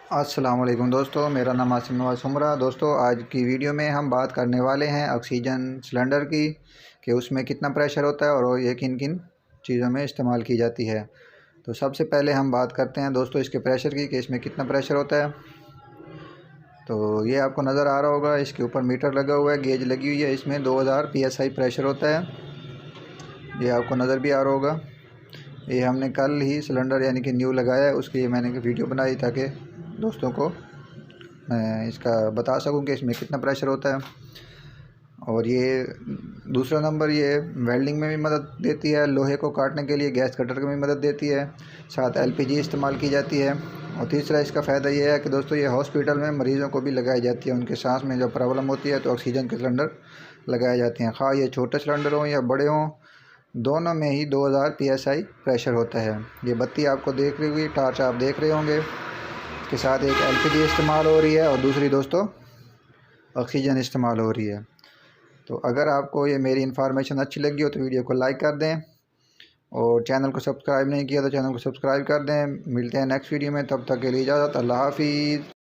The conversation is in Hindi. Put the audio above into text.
अस्सलाम वालेकुम दोस्तों, मेरा नाम आसिम नवाज़ सुमरा। दोस्तों, आज की वीडियो में हम बात करने वाले हैं ऑक्सीजन सिलेंडर की कि उसमें कितना प्रेशर होता है और ये किन किन चीज़ों में इस्तेमाल की जाती है। तो सबसे पहले हम बात करते हैं दोस्तों इसके प्रेशर की कि इसमें कितना प्रेशर होता है। तो ये आपको नज़र आ रहा होगा, इसके ऊपर मीटर लगा हुआ है, गेज लगी हुई है, इसमें 2000 PSI प्रेशर होता है। ये आपको नज़र भी आ रहा होगा। ये हमने कल ही सिलेंडर यानी कि न्यू लगाया है, उसकी मैंने वीडियो बनाई ताकि दोस्तों को मैं इसका बता सकूं कि इसमें कितना प्रेशर होता है। और ये दूसरा नंबर, ये वेल्डिंग में भी मदद देती है, लोहे को काटने के लिए गैस कटर की भी मदद देती है, साथ LPG इस्तेमाल की जाती है। और तीसरा इसका फ़ायदा ये है कि दोस्तों ये हॉस्पिटल में मरीज़ों को भी लगाई जाती है, उनके सांस में जो प्रॉब्लम होती है तो ऑक्सीजन के सिलेंडर लगाए जाते हैं। ख़ास ये छोटे सिलेंडर हों या बड़े हों, दोनों में ही 2000 PSI प्रेशर होता है। ये बत्ती आपको देख रही होगी, टार्च आप देख रहे होंगे, के साथ एक LPG इस्तेमाल हो रही है और दूसरी दोस्तों ऑक्सीजन इस्तेमाल हो रही है। तो अगर आपको ये मेरी इन्फॉर्मेशन अच्छी लगी हो तो वीडियो को लाइक कर दें, और चैनल को सब्सक्राइब नहीं किया तो चैनल को सब्सक्राइब कर दें। मिलते हैं नेक्स्ट वीडियो में, तब तक के लिए इजाज़त। अल्लाह हाफ़िज़।